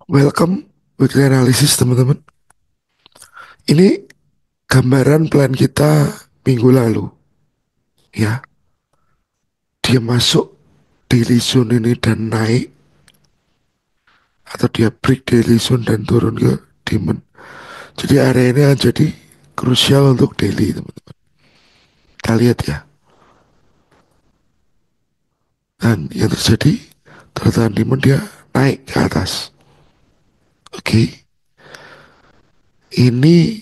Welcome weekly analysis teman-teman. Ini gambaran plan kita minggu lalu ya. Dia masuk daily zone ini dan naik, atau dia break daily zone dan turun ke diamond. Jadi area ini akan jadi krusial untuk daily teman-teman. Kita lihat ya. Dan yang terjadi ternyata diamond dia naik ke atas. Oke. Ini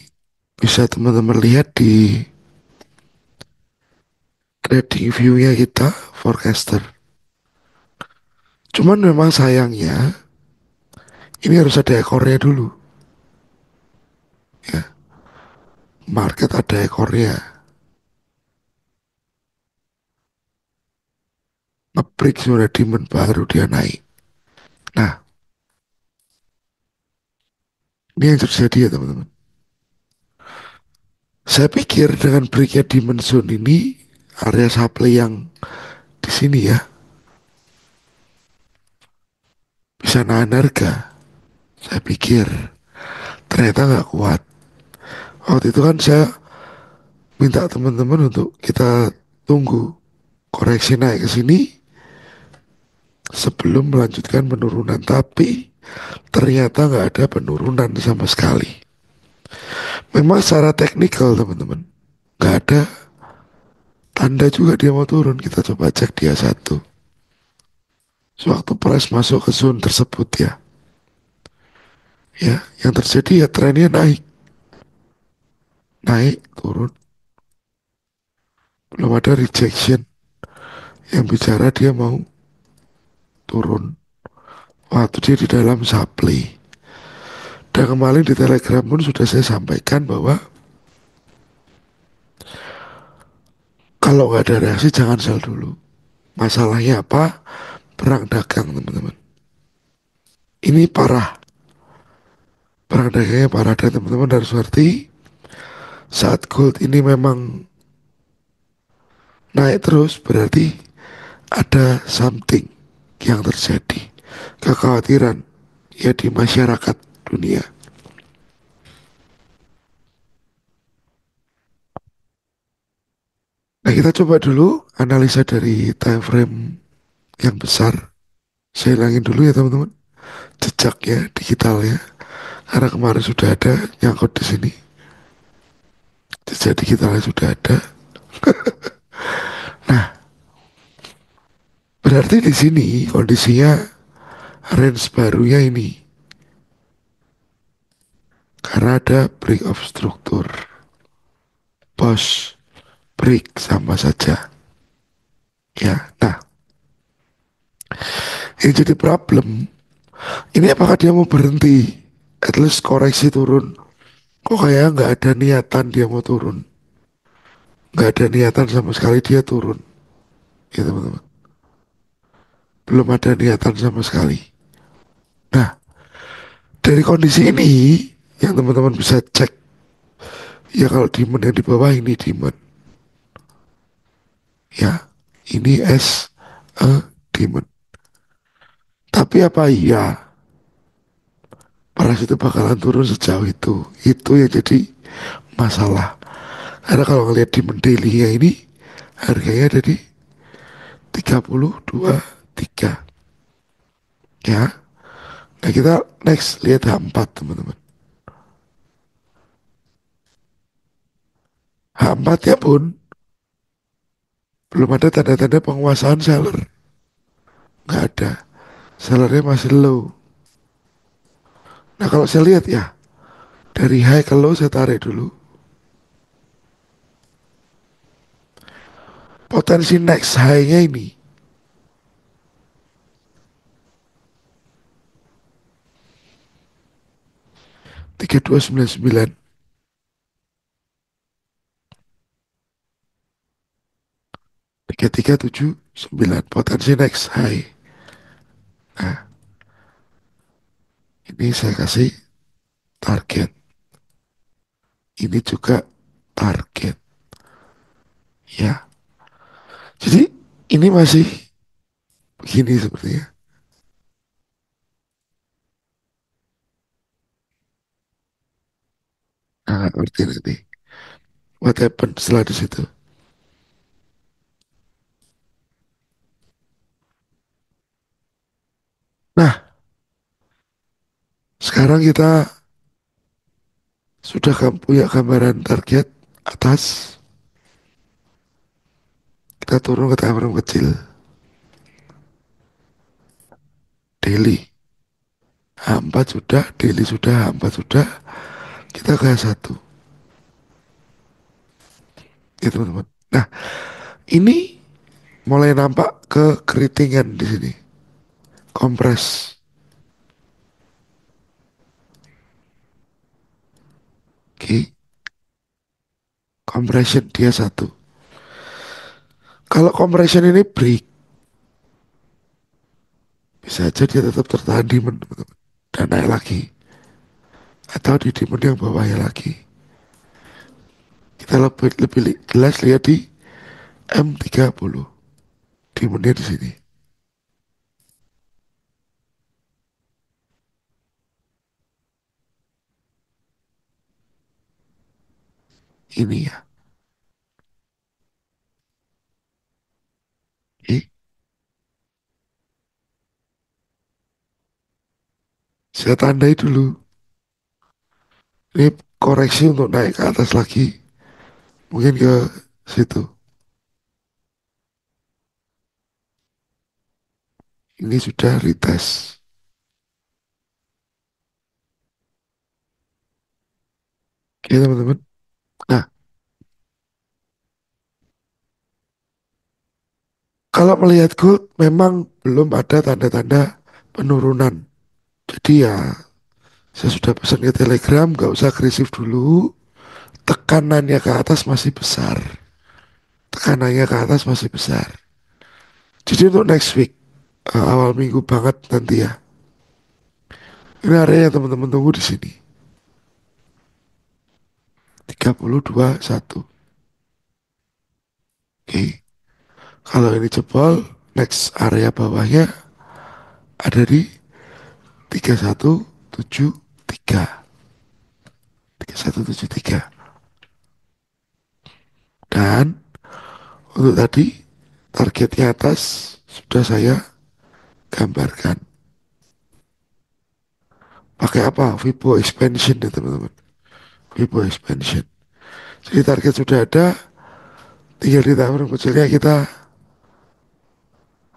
bisa teman-teman lihat di trading view-nya kita forecaster. Cuman memang sayangnya ini harus ada ekornya dulu ya. Market ada ekornya, ngebreak sudah demand baru dia naik. Nah, ini yang terjadi ya teman-teman. Saya pikir dengan breaknya demand zone ini, area supply yang di sini ya bisa nahan harga. Saya pikir ternyata nggak kuat. Waktu itu kan saya minta teman-teman untuk kita tunggu koreksi naik ke sini sebelum melanjutkan penurunan. Tapi ternyata nggak ada penurunan sama sekali. Memang secara teknikal teman-teman nggak ada tanda juga dia mau turun. Kita coba cek dia satu. Sewaktu price masuk ke zone tersebut ya, yang terjadi ya trennya naik, naik, turun. Belum ada rejection yang bicara dia mau turun. Waktu dia di dalam supply. Dan kemarin di Telegram pun sudah saya sampaikan bahwa kalau nggak ada reaksi jangan sell dulu. Masalahnya apa? Perang dagang teman-teman. Ini parah. Perang dagangnya parah dan teman-teman harus ngerti saat gold ini memang naik terus berarti ada something yang terjadi, kekhawatiran ya di masyarakat dunia. Nah, kita coba dulu analisa dari time frame yang besar. Saya hilangin dulu ya teman-teman jejaknya digitalnya, karena kemarin sudah ada nyangkut di sini. Jejak digitalnya sudah ada. Nah, berarti di sini kondisinya range barunya ini karena ada break of struktur, post break sama saja ya. Nah, yang jadi problem ini apakah dia mau berhenti, at least koreksi turun. Kok kayak nggak ada niatan dia mau turun, nggak ada niatan sama sekali dia turun ya teman-teman. Belum ada niatan sama sekali. Nah, dari kondisi ini yang teman-teman bisa cek ya, kalau demand yang di bawah ini demand ya, ini as a demand. Tapi apa iya paras itu bakalan turun sejauh itu? Itu yang jadi masalah. Karena kalau ngelihat demand daily-nya ini harganya ada di 32,3 ya. Nah, kita next lihat H4 teman-teman. H4-nya pun belum ada tanda-tanda penguasaan seller. Nggak ada. Sellernya masih low. Nah, kalau saya lihat ya, dari high ke low saya tarik dulu. Potensi next high-nya ini 3299, 3379 potensi next high. Nah, ini saya kasih target. Ini juga target ya. Jadi ini masih begini sepertinya. Nah, ngerti nanti. What happened setelah di situ. Nah, sekarang kita sudah punya gambaran target atas. Kita turun ke time frame kecil. Daily. H4 sudah, daily sudah, H4 sudah. Kita ke H1. Ya teman-teman. Nah, ini mulai nampak kekeritingan di sini. Kompres. Oke. Compression dia satu. Kalau compression ini break, bisa aja dia tetap tertahan di teman-teman. Dan naik lagi. Atau di demand yang bawahnya lagi. Kita lebih jelas lihat di M30. Demandnya di sini. Ini ya. Oke. Saya tandai dulu. Ini koreksi untuk naik ke atas lagi. Mungkin ke situ. Ini sudah retest. Oke teman-teman. Nah, kalau melihat gold memang belum ada tanda-tanda penurunan. Jadi ya saya sudah pesan ke Telegram, gak usah agresif dulu. Tekanannya ke atas masih besar. Tekanannya ke atas masih besar. Jadi untuk next week, awal minggu banget nanti ya. Ini area yang teman-teman tunggu di sini. 32,1. Oke. Kalau ini jebol, next area bawahnya ada di 3173. 3173. Dan untuk tadi targetnya atas sudah saya gambarkan. Pakai apa? Vibo expansion ya teman-teman. Vibo expansion. Jadi target sudah ada, tinggal di tahun kecilnya kita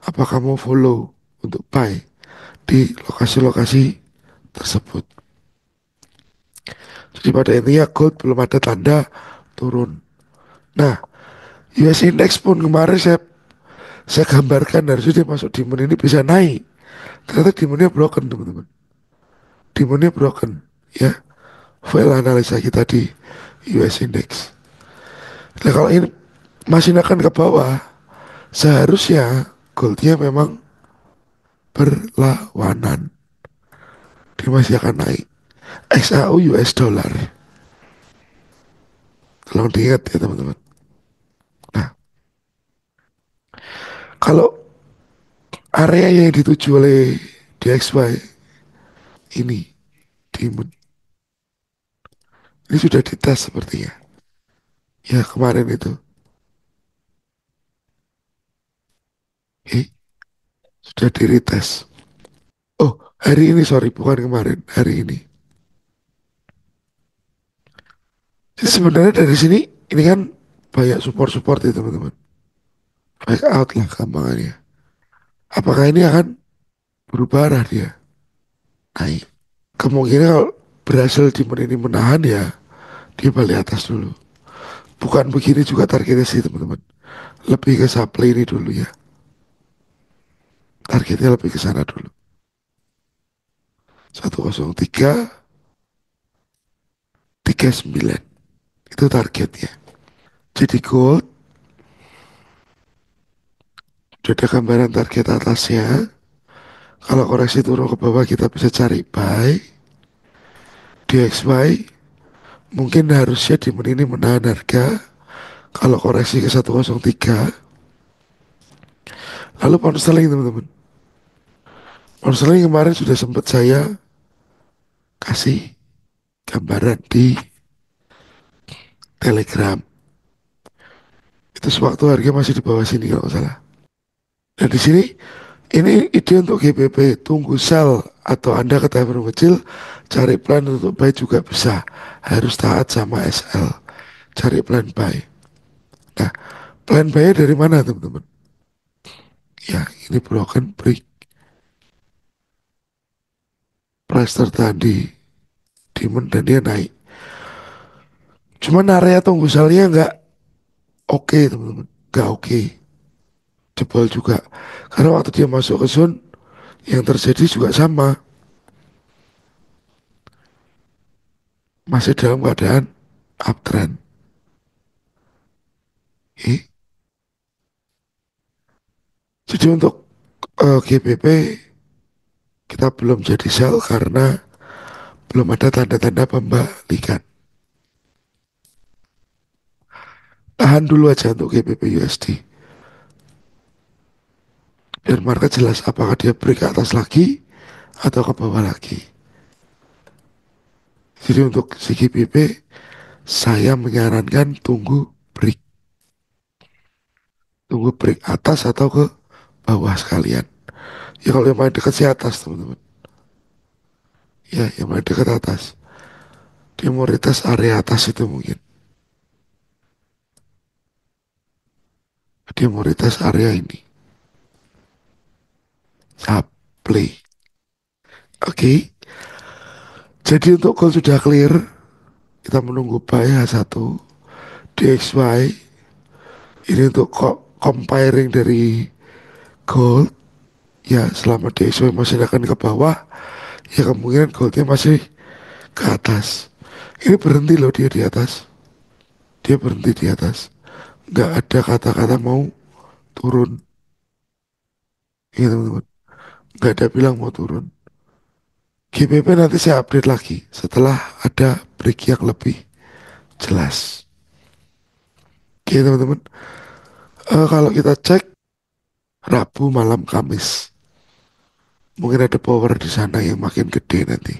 apakah mau follow untuk buy di lokasi-lokasi tersebut. Jadi pada intinya gold belum ada tanda turun. Nah, US Index pun kemarin saya gambarkan harusnya dia masuk demand ini bisa naik. Ternyata demandnya broken teman-teman. Demandnya broken ya. Fail analisa kita di US Index. Nah kalau ini masih akan ke bawah, seharusnya goldnya memang berlawanan. Dia masih akan naik. XAU US dollar. Tolong diingat ya teman-teman. Nah, kalau area yang dituju oleh DXY ini diamond ini sudah dites sepertinya. Ya kemarin itu. Sudah di retest. Oh, hari ini sorry, bukan kemarin, hari ini. Jadi sebenarnya dari sini, ini kan banyak support-support ya teman-teman. Back out lah gampangannya. Apakah ini akan berubah arah dia? Naik. Kemungkinan kalau berhasil di ini menahan ya, dia balik atas dulu. Bukan begini juga targetnya sih teman-teman. Lebih ke supply ini dulu ya. Targetnya lebih ke sana dulu. 103,39. Itu targetnya. Jadi gold, udah ada gambaran target atasnya. Kalau koreksi turun ke bawah kita bisa cari buy. DXY mungkin harusnya di menit ini menahan harga. Kalau koreksi ke 103. Lalu pound sterling teman-teman. Pound sterling kemarin sudah sempat saya kasih gambaran di Telegram. Itu sewaktu harga masih di bawah sini kalau nggak salah. Dan di sini ini ide untuk GBP, tunggu sell atau Anda ke time frame kecil, cari plan untuk buy juga bisa. Harus taat sama SL. Cari plan buy. Nah, plan buy dari mana teman-teman? Ya, ini broken break. Price tertahan di demand dan dia naik. Cuman area tunggu sellnya nggak oke teman-teman. Nggak oke. Jebol juga. Karena waktu dia masuk ke zone, yang terjadi juga sama. Masih dalam keadaan uptrend. Oke. Jadi untuk GBP kita belum jadi sell karena belum ada tanda-tanda pembalikan. Tahan dulu aja untuk GBP USD. Biar market jelas apakah dia break ke atas lagi atau ke bawah lagi. Jadi untuk si GBP saya menyarankan break. Tunggu break atas atau ke bawah sekalian. Ya kalau yang paling dekat sih atas teman-teman. Ya yang paling dekat atas. Dia mau retest area atas itu mungkin. Dia mau retest area ini. Supply. Oke. Jadi untuk goal sudah clear. Kita menunggu buy H1 DXY. Ini untuk comparing dari gold. Ya selama DXY masih akan ke bawah, ya kemungkinan goldnya masih ke atas. Ini berhenti loh dia di atas. Dia berhenti di atas. Nggak ada kata-kata mau turun. Iya teman-teman. Nggak ada bilang mau turun. GBP nanti saya update lagi setelah ada break yang lebih jelas. Oke teman-teman. Kalau kita cek Rabu malam Kamis, mungkin ada power di sana yang makin gede nanti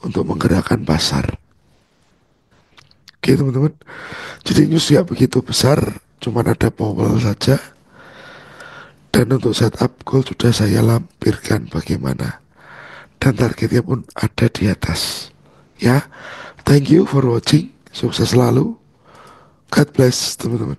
untuk menggerakkan pasar. Oke teman-teman. Jadi news ya begitu besar, cuman ada power saja. Dan untuk setup goal sudah saya lampirkan bagaimana. Dan targetnya pun ada di atas. Ya, thank you for watching. Sukses selalu. God bless teman-teman.